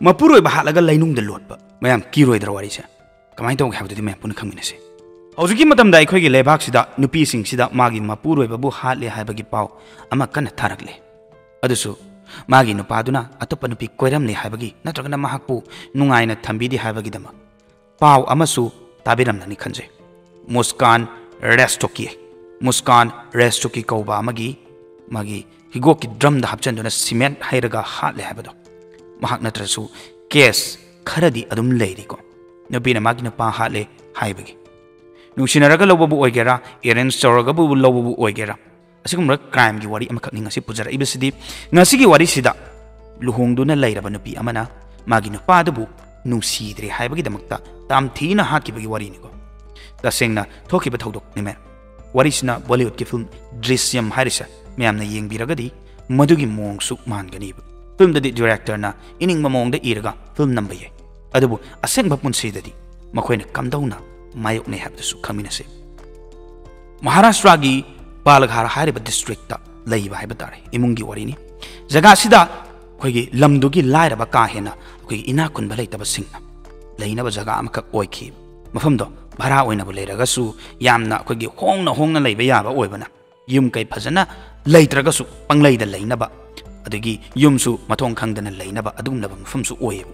ꯃꯄꯨꯔꯣꯏꯕ ꯍꯥꯠꯂꯒ ꯂꯩꯅꯨꯡꯗ ꯂꯣꯠꯄ ꯃꯌꯥꯝ ꯀꯤꯔꯣꯏꯗ꯭ꯔ ꯋꯥꯔꯤꯁꯦ ꯀꯃꯥꯏꯅ ꯇꯧꯒꯦ ꯍꯥꯏꯕꯗꯨꯗꯤ ꯃꯌꯥꯝ ꯄꯨꯟꯅ ꯈꯪꯃꯤꯟꯅꯁꯤ ꯍꯧꯖꯤꯛꯀꯤ ꯃꯇꯝꯗ ꯑꯩꯈꯣꯏꯒꯤ ꯂꯩꯕꯥꯛꯁꯤꯗ ꯅꯨꯄꯤꯁꯤꯡꯁꯤꯗ ꯃꯥꯒꯤ ꯃꯄꯨꯔꯣꯏꯕꯕꯨ ꯍꯥꯠꯂꯦ ꯍꯥꯏꯕꯒꯤ ꯄꯥꯎ ꯑꯃ ꯀꯟꯅ ꯊꯥꯔꯛꯂꯦ ꯑꯗꯨꯁꯨ ꯃꯥꯒꯤ ꯅꯨꯄꯥꯗꯨꯅ ꯑꯇꯣꯞꯄ ꯅꯨꯄꯤ ꯀꯣꯏꯔꯝꯂꯦ ꯍꯥꯏꯕꯒꯤ ꯅꯠꯇ꯭ꯔꯒꯅ ꯃꯍꯥꯛꯄꯨ ꯅꯨꯡꯉꯥꯏꯅ ꯊꯝꯕꯤꯗꯦ ꯍꯥꯏꯕꯒꯤꯗꯃꯛ ꯄꯥꯎ ꯑꯃꯁꯨ ꯇꯥꯕꯤꯔꯝꯂꯅꯤ ꯈꯟꯖꯩ ꯃꯨꯁꯀꯥꯟ ꯔꯦꯁꯇꯣꯀꯤ ꯀꯧꯕ ꯑꯃꯒꯤ ꯃꯥꯒꯤ ꯍꯤꯒꯣꯛꯀꯤ ꯗ꯭ꯔꯝꯗ ꯍꯥꯞꯆꯟꯗꯨꯅ ꯁꯤꯃꯦꯟꯠ ꯍꯩꯔꯒ ꯍꯥꯠꯂꯦ ꯍꯥꯏꯕꯗꯣ ꯃꯍꯥꯛ ꯅꯠꯇ꯭ꯔꯁꯨ ꯀꯦꯁ ꯈꯔꯗꯤ ꯑꯗꯨꯝ ꯂꯩꯔꯤꯀꯣ ꯅꯨꯄꯤꯅ ꯃꯥꯒꯤ ꯅꯨꯄꯥ ꯍꯥꯠꯂꯦ ꯍꯥꯏꯕꯒꯤ ꯅꯨꯡꯁꯤꯅꯔꯒ ꯂꯧꯕꯕꯨ ꯑꯣꯏꯒꯦꯔꯥ ꯑꯦꯔꯦꯟꯖ ꯇꯧꯔꯒꯕꯨ ꯂꯧꯕꯕꯨ ꯑꯣꯏꯒꯦꯔꯥ ꯑꯁꯤꯒꯨꯝꯕ ꯀ꯭ꯔꯥꯏꯝꯒꯤ ꯋꯥꯔꯤ ꯑꯃꯈꯛꯅꯤ ꯉꯁꯤ ꯄꯨꯖꯔꯛꯏꯕꯁꯤꯗꯤ ꯉꯁꯤꯒꯤ ꯋꯥꯔꯤꯁꯤꯗ ꯂꯨꯍꯣꯡꯗꯨꯅ ꯂꯩꯔꯕ ꯅꯨꯄꯤ ꯑꯃꯅ ꯃꯥꯒꯤ ꯅꯨꯄꯥꯗꯨꯕꯨ ꯅꯨꯡꯁꯤꯗ꯭ꯔꯦ ꯍꯥꯏꯕꯒꯤꯗꯃꯛꯇ ꯇꯥꯝꯊꯤꯅ ꯍꯥꯠꯈꯤꯕꯒꯤ ꯋꯥꯔꯤꯅꯤꯀꯣ ꯇꯁꯦꯡꯅ ꯊꯣꯛꯈꯤꯕ ꯊꯧꯗꯣꯛꯅꯤ ꯃꯦ ꯋꯥꯔꯤꯁꯤꯅ ꯕꯣꯂꯤꯋꯨꯗꯀꯤ ꯐꯤल्म ꯗ꯭ꯔꯤꯁ꯭ꯌꯝ ꯍꯥꯏꯔꯤꯁꯦ ꯃꯌꯥꯝꯅ ꯌꯦꯡꯕꯤꯔꯒꯗꯤ ꯃꯗꯨꯒꯤ ꯃꯑꯣꯡꯁꯨ ꯃꯥꯟꯒꯅꯤꯕ ꯐꯤल्मꯗꯗꯤ ꯗꯤꯔꯦꯛꯇꯔꯅ ꯏꯅꯤꯡꯕ ꯃꯑꯣꯡꯗ ꯏꯔꯒ ꯐꯤल्म ꯅꯝꯕ ꯌꯥꯏ ꯑꯗꯨꯕꯨ ꯑꯁꯦꯡꯕ ꯄꯨꯟꯁꯤꯗꯗꯤ ꯃꯈꯣꯏꯅ ꯀꯝꯗꯧꯅ ꯃꯥꯌꯣꯛꯅꯩ ꯍꯥꯏꯕꯗꯨꯁꯨ ꯈꯪꯃꯤꯟꯅꯁꯤ ꯃꯍꯥꯔꯥꯁꯇ꯭ꯔꯥꯒꯤ ꯄꯥꯂꯘꯥꯔ ꯍꯥꯏꯔꯤꯕ ꯗꯤꯁꯇ꯭ꯔꯤꯛꯇ ꯂꯩꯕ ꯍꯥꯏꯕ ꯇꯥꯔꯦ ꯏꯃꯨꯡꯒꯤ ꯋꯥꯔꯤꯅꯤ ꯖꯒꯥꯁꯤꯗ ꯑꯩꯈꯣꯏꯒꯤ ꯂꯝꯗꯨꯒꯤ ꯂꯥꯏꯔꯕ ꯀꯥ ꯍꯦꯟꯅ ꯑꯩꯈꯣꯏꯒꯤ ꯏꯅꯥꯛ ꯈꯨꯟꯕ ꯂꯩꯇꯕꯁꯤꯡꯅ ꯂꯩꯅꯕ ꯖꯒꯥ ꯑꯃꯈꯛ ꯑꯣꯏꯈꯤ ꯃꯐꯝꯗꯣ ꯚꯔꯥ ꯑꯣꯏꯅꯕꯨ ꯂꯩꯔꯒꯁꯨ ꯌꯥꯝꯅ ꯑꯩꯈꯣꯏꯒꯤ ꯍꯣꯡꯅ ꯂꯩꯕ ꯌꯥꯕ ꯑꯣꯏꯕꯅ ꯌꯨꯝ ꯀꯩ ꯐꯖꯅ ꯂꯩꯇ꯭ꯔꯒꯁꯨ ꯄꯪꯂꯩꯗ ꯂꯩꯅꯕ ꯑꯗꯒꯤ ꯌꯨꯝꯁꯨ ꯃꯊꯣꯡ ꯈꯪꯗꯅ ꯂꯩꯅꯕ ꯑꯗꯨꯒꯨꯝꯂꯕ ꯃꯐꯝꯁꯨ ꯑꯣꯏꯌꯦꯕ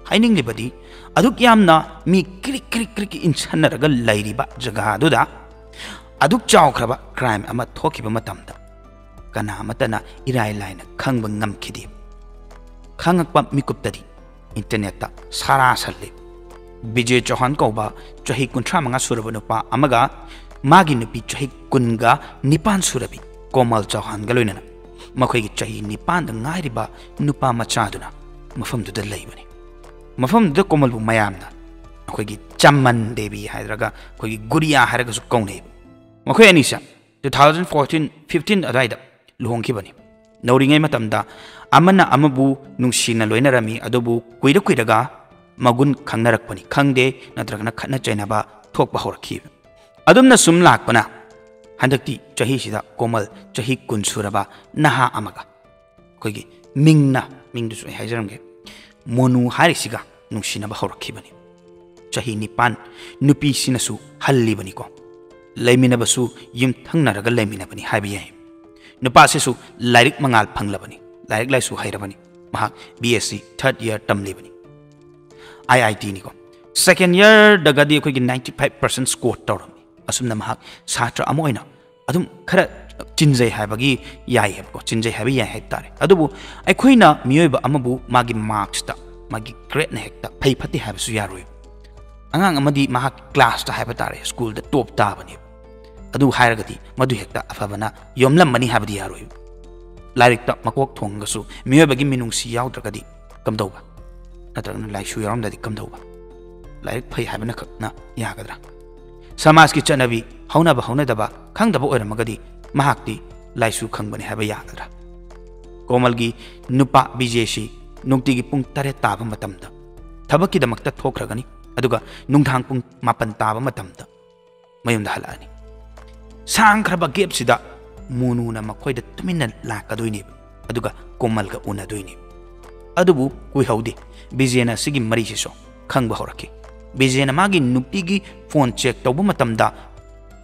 ꯍꯥꯏꯅꯤꯡꯂꯤꯕꯗꯤ ꯑꯗꯨꯛ ꯌꯥꯝꯅ ꯃꯤ ꯀ꯭रिꯛ ꯏꯟꯁꯟꯅꯔꯒ ꯂꯩꯔꯤꯕ ꯖꯒꯥꯗꯨꯗ ꯑꯗꯨꯛ ꯆꯥꯎꯈ꯭ꯔꯕ ꯀ꯭ꯔꯥꯏꯝ ꯑꯃ ꯊꯣꯛꯈꯤꯕ ꯃꯇꯝꯗ ꯀꯅꯥ ꯑꯃꯠꯇꯅ ꯏꯔꯥꯏ ꯂꯥꯏꯅ ꯈꯪꯕ ꯉꯝꯈꯤꯗꯦ ꯈꯪꯉꯛꯄ ꯃꯤꯀꯨꯞꯇꯗꯤ ꯏꯟꯇꯔꯅꯦꯠꯇ ꯁꯥꯔꯥꯁꯜꯂꯤ ꯕꯤꯖꯦ ꯆꯧꯍꯥꯟ ꯀꯧꯕ ꯆꯍꯤ 35 ꯁꯨꯔꯕ ꯅꯨꯄꯥ ꯑꯃꯒ ꯃꯥꯒꯤ ꯅꯨꯄꯤ ꯆꯍꯤ 19 ꯁꯨꯔꯕꯤ ꯀꯣꯃꯜ ꯆꯧꯍꯥꯟꯒ ꯂꯣꯏꯅꯅ ꯃꯈꯣꯏꯒꯤ ꯆꯍꯤ 9ꯗ ꯉꯥꯏꯔꯤꯕ ꯅꯨꯄꯥ ꯃꯆꯥꯗꯨꯅ ꯃꯐꯝꯗꯨꯗ ꯂꯩꯕꯅꯤ ꯃꯐꯝꯗꯨꯗ ꯀꯣꯃꯜꯕꯨ ꯃꯌꯥꯝꯅ ꯑꯩꯈꯣꯏꯒꯤ ꯆꯃꯟ ꯗꯦꯕꯤ ꯍꯥꯏꯔꯒ ꯑꯩꯈꯣꯏꯒꯤ ꯒꯨꯔꯤꯌꯥ ꯍꯥꯏꯔꯒꯁꯨ ꯀꯧꯅꯩꯕ ꯃꯈꯣꯏ ꯑꯅꯤꯁꯦ 2014-15 ꯑꯗꯨꯋꯥꯏꯗ ꯂꯨꯍꯣꯡꯈꯤꯕꯅꯤ ꯅꯧꯔꯤꯉꯩ ꯃꯇꯝꯗ ꯑꯃꯅ ꯑꯃꯕꯨ ꯅꯨꯡꯁꯤꯅ ꯂꯣꯏꯅꯔꯝꯃꯤ ꯑꯗꯨꯕꯨ ꯀꯨꯏꯔꯒ ꯃꯒꯨꯟ ꯈꯪꯅꯔꯛꯄꯅꯤ ꯈꯪꯗꯦ ꯅꯠꯇ꯭ꯔꯒꯅ ꯈꯠꯅ ꯆꯩꯅꯕ ꯊꯣꯛꯄ ꯍꯧꯔꯛꯈꯤ ꯑꯗꯨꯝꯅ ꯁꯨꯝ ꯂꯥꯛꯄꯅ ꯍꯟꯗꯛꯇꯤ ꯆꯍꯤꯁꯤꯗ ꯀꯣꯃꯜ ꯆꯍꯤ 10 ꯁꯨꯔꯕ ꯅꯍꯥ ꯑꯃꯒ ꯑꯩꯈꯣꯏꯒꯤ ꯃꯤꯡꯗꯨꯁꯨ ꯑꯩ ꯍꯥꯏꯖꯔꯝꯒꯦ ꯃꯣꯅꯨ ꯍꯥꯏꯔꯤꯁꯤꯒ ꯅꯨꯡꯁꯤꯅꯕ ꯍꯧꯔꯛꯈꯤꯕꯅꯤ ꯆꯍꯤ 9 ꯅꯨꯄꯤꯁꯤꯅꯁꯨ ꯍꯜꯂꯤꯕꯅꯤꯀꯣ ꯂꯩꯃꯤꯟꯅꯕꯁꯨ ꯌꯨꯝꯊꯪꯅꯔꯒ ꯂꯩꯃꯤꯟꯅꯕꯅꯤ ꯍꯥꯏꯕ ꯌꯥꯏ ꯅꯨꯄꯥꯁꯤꯁꯨ ꯂꯥꯏꯔꯤꯛ ꯃꯉꯥꯜ ꯐꯪꯂꯕꯅꯤ ꯂꯥꯏꯔꯤꯛ ꯂꯥꯏꯁꯨ ꯍꯩꯔꯕꯅꯤ ꯃꯍꯥꯛ BSc 3rd year ꯇꯝꯂꯤꯕꯅꯤ IIT निको सेकेंड ईयर दगदी अखोई 95% स्कोर तौरमी असुमना महक छात्र अम ओइना अदुम खरा चिन्जै हाबगी याय हेबको चिन्जै हाबी याय हे तारे अदुबु अखोइना मियोइबा अमबु मागी मार्क्स ता मागी ग्रेड ने हेक्ता फै फति हाबसु यारोय अंगांग अमदी महक क्लास ता हाबा तारे स्कूल दा टॉप ताबनी अदु हायरगदी मदु हेक्ता अफबना योमलम मनी हाबदी यारोय लाइरिक ता मकोक थोंगसु मियोइबगी मिनुंगसी याउद्रगदी कमदौबा नत्रगना लाइसु यारमददी कमदौबा लाइरिक फै हाबना खकना यागदरा समाज की चनबी हौनदबा खंगदबा ओइरमगदी महाक्ति लाइसु खंगबने हाबा यागदरा कोमलगी नुपा बीजेसी नुक्तिगी पुंग 8 ताबा मतमदा थबकी दमक्ता थोखरगनी अदुगा नुंगथांग पुंग 9 ताबा मतमदा मयुमदा हलानी सांखरबा गेपसिदा मोनुना मखोइदा तुमिन्ना लाकदोइनी अदुगा कोमलगा उनादोइनी अदुबु कुइहौदे बीजेना सिगी मरीसिसो खंगबा हौरकी बीजेना मागी नुपीगी फोन चेक तौबा मतमदा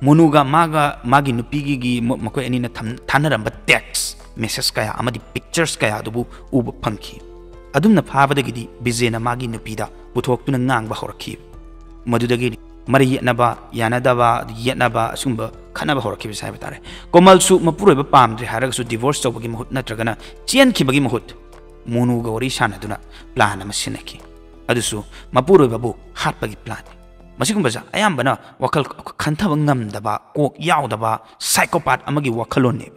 मोनुगा मागी नुपीगी मखोइ अनिना थानरंबा टेक्स्ट मेसेज कया अमदी पिक्चर्स कया अदुबु उबा फंखी अदुमना फाबदगिदी बीजेना मागी नुपीदा पुथोक्तुना ngang हौरकी मदुदगी मरी येनबा यानदबा येनबा असुंबा खनबा हौरकी साइबा तारे कोमलसु मपुरोइबा पामद्रे हारगसु डिवोर्स तौबगी महुत नत्रगना चेनखिबगी महुत मोनुगा वरी सानदुना प्लान अमा सिनखी अदुसु मपुरोइबाबु हाटपगी प्लान मसिगुंबजा अयाम्बना वखल खंथबा ngamdaba कोक यावदबा साइकोपाथ अमगी वखलोने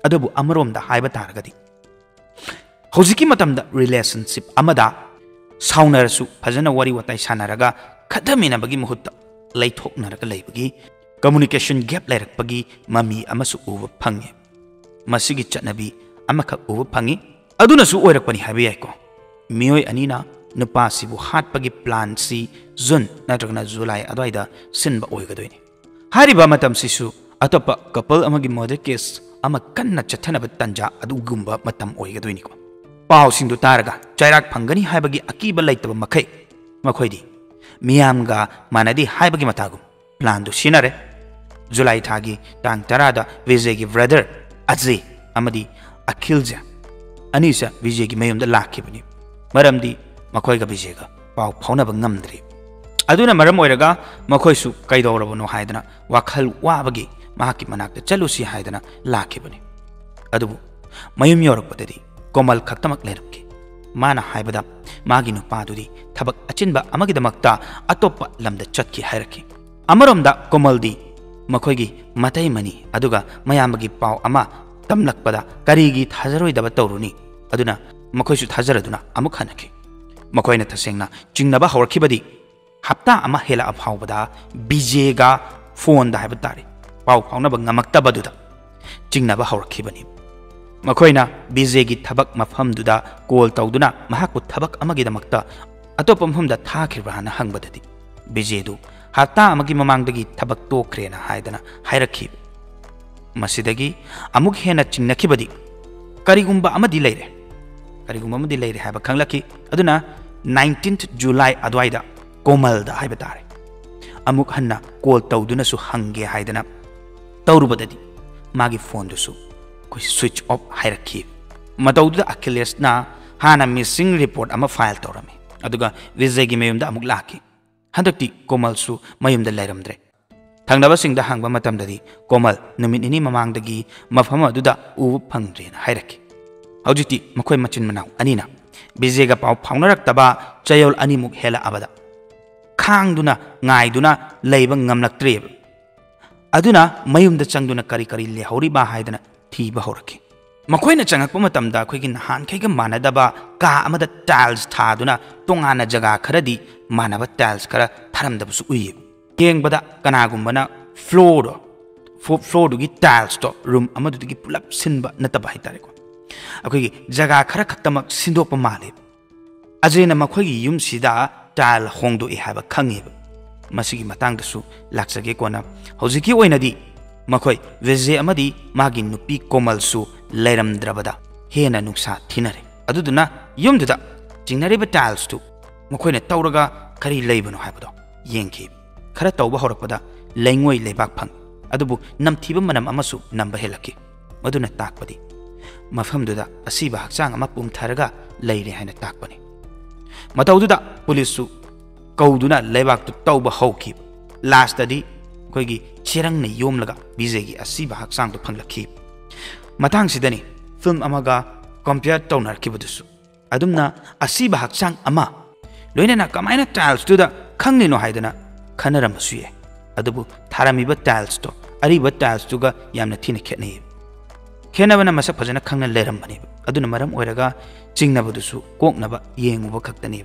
अदुबु अमरोमदा हाइबा तारगदी हौजिकी मतमदा रिलेशनशिप अमदा साउनरसु फजना वरी वताई सानरगा खदमिनबगी मुहुत लैथोकनरगा लैबगी कम्युनिकेशन गैप लैरकपगी ममी अमसु उब फंगे मसिगी चटनबी अमखक उब फंगी अदुनसु ओइरकपनि हाबे याइको मियोय अनिना नुपासिबु हाटपगी प्लान सी जुन नत्रगना जुलाई अदवाइदा सिनबा ओइगदोइनी हारिबा मतमसिसु अतोपा कपल अमगी मर्डर केस अमा कन्ना चथनबा तंजा अदुगुंबा मतम ओइगदोइनीको पाउसिंदु तारगा चाइराक फंगनी हाइबगी अकीबा लैतबा मखै मखोइदी मियामगा मानदी हाइबगी मतागु प्लान दु सिनरे जुलाई थागी टांग तरादा विजय की ब्रदर अजय अमदी अखिलजा अनीसा विजय की मयुमदा लाखिबनी मरमदी मखोइगा विजयगा पाउ फाउनबा ngamdri aduna maram oiraga makhoisu kaidorabano haidana wakhal wabagi mahaki manakta chalusi haidana lakhibani adubu mayum yorakpadadi komal khaktamak lerabki mana haibada magi nupadudi thabak achinba amagidamakta atoppa lamda chatki hairaki amaromda komaldi makhoigi matai mani aduga mayambagi pau ama tamlakpada karigi thajaroidaba tawruni aduna makhoisu thajaraduna amuk hanaki makhoina thasengna chingnaba hawrkhibadi hapta ama hela aphaubada bijega phone da haiba tari pau phaunaba ngamaktabaduda chingnaba hawrkhibani makhoina bijegi thabak mafhamduda call tawduna mahakku thabak amagi damakta atopam humda thakhirana hangbadadi bijedu hapta amagi mamangdagi thabak tokrena haidana hairakhi masidagi amuk hena chingnakhibadi karigumba amadi leire haiba khanglaki aduna 19th July adwaida komal da haiba tare amuk hanna call tawduna su hange haidana tawrubadadi magi phone dusu koi switch off hairakhi matawduda Achilles na hana missing report ama file tawrami aduga Vijay gi mayumda amuk laki handakti komal su mayumda lairamdre thangnaba singda hangba matamdadi komal numit ini mamangdagi mafham aduda ubu phangdre na hairakhi hawjiti makhoi machin manaw anina Vijay ga pau phaunaraktaba chayol animuk hela abada khangduna ngaiduna leiba ngamlaktre aduna mayumda changduna kari kari le horiba haidana thiba horaki makhoina changakpa matamda khoigi nahan khaiga manadaba ka amada tiles thaduna tongana jaga kharadi manaba tiles khara tharamdabusu uyi yengbada kanagumbana floor dugi tiles to room amadudigi pulap sinba nataba haitare ko akoigi jaga khara khaktamak sindokpa male ajena makhoigi yum sida tile hongdo e haba khangeba masigi matangdasu laksage kona hojiki oinadi makhoi Vijay amadi magi nupi komal su leiramdrabada hena nuksa thinare aduduna yumduda jingnariba tiles tu makhoina tawraga kari leibano haibado yengki khara tawba horakpada leingoi leibak phang adubu namthiba manam amasu namba helaki maduna takpadi mafhamduda asiba hakchang ama pumtharaga leire haina takpani matawduda police su kauduna leibak tu tawba hauki last adi koigi cherang ne yomlaga Vijay gi asiba haksang to phanglakhi matang sidani film amaga compare tawnar kibudusu adumna asiba haksang ama loinana kamaina tiles to da khangni no haidana khanaram suye adubu tharamiba tiles to ariba tiles to ga yamna thina khetne khenabana masa phajana khangna leram bani aduna maram oiraga chingnabadusu koknaba yenguba khaktani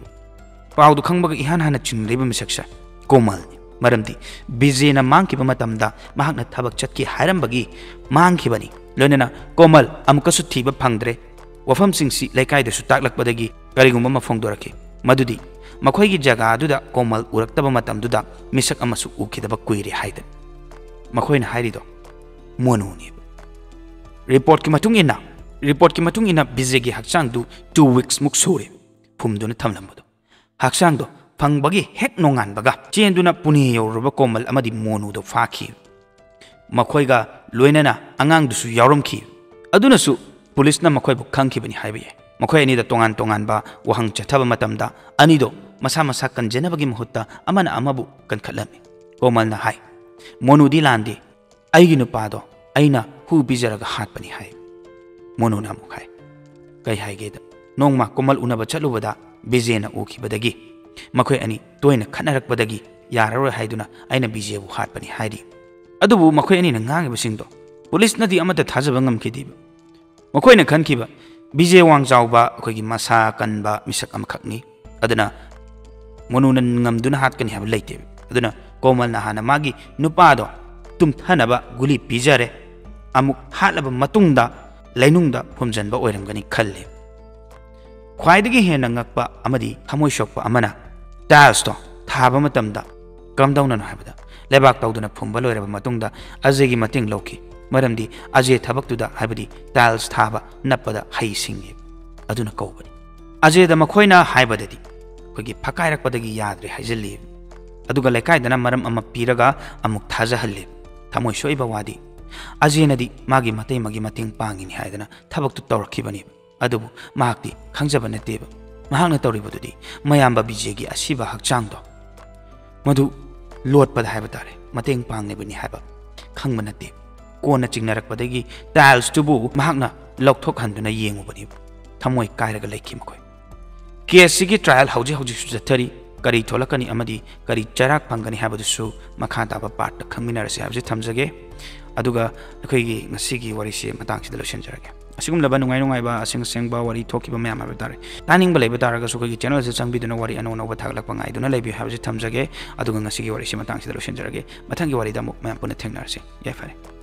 pawdu khangbaga ihan hana chingreba misaksa komal maramdi Vijay na mangkiba matamda mahakna thabak chatki hairam-bagi mangkibani loinana komal amukasu thiba phangdre wafam singsi laikai da su taklakbadagi karigumba mafongdoraki madudi makhoigi jaga aduda komal uraktaba matamduda misak amasu ukidaba kuiri haida makhoina hairido monuni report ki matung ina Vijay gi hakchang du 2 weeks muk sore phumduna thamlambado hakchang do fangbagi hek nongan baga chenduna puni yoruba komal amadi monu do fakhi makhoiga loinana angang dusu yaurumki aduna su police na makhoi bu khangki bani haibaye makhoi ani da tongan ba wahang chathaba matamda ani do masa kanjena bagi mahutta amana amabu kan khalami komal na hai monu di landi aigi nupa do aina hu bijaraga hat bani hai monu na mukhai kai haige da nongma komal unaba chalubada Vijay na uki badagi makhoi ani toina khanarakpadagi yararoi haiduna aina Vijay bu hatpani haidi adubu makhoi ani na ngangi basingdo police nadi amata thajaba ngamkhidiba makhoi na khankiba Vijay wangjawba akoigi masa kanba misak amkhakni aduna monuna ngamduna hatkani hab leite aduna komal na hana magi nupado tumthanaba guli pijare amuk hatlaba matungda lainungda phumjanba oiramgani khalle khwaidagi hena ngakpa amadi thamoi shokpa amana tiles to thaba matamda kam dawna no habada lebak tawduna phumba loiraba matungda Ajay gi mating loki maramdi Ajay thabak tuda habadi tiles thaba napada hai singi ꯑꯗꯨꯅ ꯀꯧꯕꯅꯤ ꯑꯖꯦꯗ ꯃꯈꯣꯏꯅ ꯍꯥꯏꯕꯗꯗꯤ ꯑꯩꯈꯣꯏꯒꯤ ꯐꯀꯥꯏꯔꯛꯄꯗꯒꯤ ꯌꯥꯗ꯭ꯔꯦ ꯍꯥꯏꯖꯤꯜꯂꯤ ꯑꯗꯨꯒ ꯂꯩꯀꯥꯏꯗꯅ ꯃꯔꯝ ꯑꯃ ꯄꯤꯔꯒ ꯑꯃꯨꯛ ꯊꯥꯖꯍꯜꯂꯤ ꯊꯃꯣꯏ ꯁꯣꯏꯕ ꯋꯥꯗꯤ ꯑꯖꯦꯅꯗꯤ ꯃꯥꯒꯤ ꯃꯇꯩꯃꯒꯤ ꯃꯇꯦꯡ ꯄꯥꯡꯉꯤꯅꯤ ꯍꯥꯏꯗꯅ ꯊꯕꯛꯇꯨ ꯇꯧꯔꯛꯈꯤꯕꯅꯦꯕ ꯑꯗꯨꯕꯨ ꯃꯍꯥꯛꯇꯤ ꯈꯪꯖꯕ ꯅꯠꯇꯦꯕ ꯃꯍꯥꯛꯅ ꯇꯧꯔꯤꯕꯗꯨꯗꯤ ꯃꯌꯥꯝꯕ ꯕꯤꯖꯦꯒꯤ ꯑꯁꯤꯕ ꯍꯛꯆꯥꯡꯗꯣ ꯃꯗꯨ ꯂꯣꯠꯄꯗ ꯍꯥꯏꯕ ꯇꯥꯔꯦ ꯃꯇꯦꯡ ꯄꯥꯡꯂꯤꯕꯅꯤ ꯍꯥꯏꯕ ꯈꯪꯕ ꯅꯠꯇꯦ ꯀꯣꯟꯅ ꯆꯤꯡꯅꯔꯛꯄꯗꯒꯤ ꯇꯥꯏꯜꯁꯇꯨꯕꯨ ꯃꯍꯥꯛꯅ ꯂꯧꯊꯣꯛꯍꯟꯗꯨꯅ ꯌꯦꯡꯉꯨꯕꯅꯦꯕ ꯊꯃꯣꯏ ꯀꯥꯏꯔꯒ ꯂꯩꯈꯤ ꯃꯈꯣꯏ ꯀꯦꯁꯁꯤꯒꯤ ꯇ꯭ꯔꯥꯏꯜ ꯍꯧꯖꯤꯛꯁꯨ ꯆꯠꯊꯔꯤ ꯀꯔꯤ ꯊꯣꯛꯂꯛꯀꯅꯤ ꯑꯃꯗꯤ ꯀꯔꯤ ꯆꯩꯔꯥꯛ ꯐꯪꯒꯅꯤ ꯍꯥꯏꯕꯗꯨꯁꯨ ꯃꯈꯥ ꯇꯥꯕ ꯄꯥꯔꯠꯇ ꯈꯪꯃꯤꯟꯅꯔꯁꯤ ꯍꯥꯏꯕꯁꯤ ꯊꯝꯖꯒꯦ ꯑꯗꯨꯒ ꯑꯩꯈꯣꯏꯒꯤ ꯉꯁꯤꯒꯤ ꯋꯥꯔꯤꯁꯤ ꯃꯇꯥꯡꯁꯤꯗ ꯂꯣꯏꯁꯤꯟꯖꯔꯒꯦ ꯑꯁꯤꯒꯨꯝꯂꯕ ꯅꯨꯡꯉꯥꯏꯕ ꯑꯁꯦꯡꯕ ꯋꯥꯔꯤ ꯊꯣꯛꯈꯤꯕ ꯃꯌꯥꯝ ꯍꯥꯏꯕ ꯇꯥꯔꯦ ꯇꯥꯅꯤꯡꯕ ꯂꯩꯕ ꯇꯥꯔꯒꯁꯨ ꯑꯩꯈꯣꯏꯒꯤ ꯆꯦꯅꯦꯜꯁꯦ ꯆꯪꯕꯤꯗꯨꯅ ꯋꯥꯔꯤ ꯑꯅꯧ ꯑꯅꯧꯕ ꯊꯥꯒꯠꯂꯛꯄ ꯉꯥꯏꯗꯨꯅ ꯂꯩꯕꯤꯌꯨ ꯍꯥꯏꯕꯁꯤ ꯊꯝꯖꯒꯦ ꯑꯗꯨꯒ ꯉꯁꯤꯒꯤ ꯋꯥꯔꯤꯁꯤ ꯃꯇꯥꯡꯁꯤꯗ ꯂꯣꯏꯁꯤꯟꯖꯔꯒꯦ ꯃꯊꯪꯒꯤ ꯋꯥꯔꯤꯗ ꯑꯃꯨꯛ ꯃꯌꯥꯝ ꯄꯨꯟꯅ ꯊꯦꯡꯅꯔꯁꯤ ꯌꯥꯏꯐꯔꯦ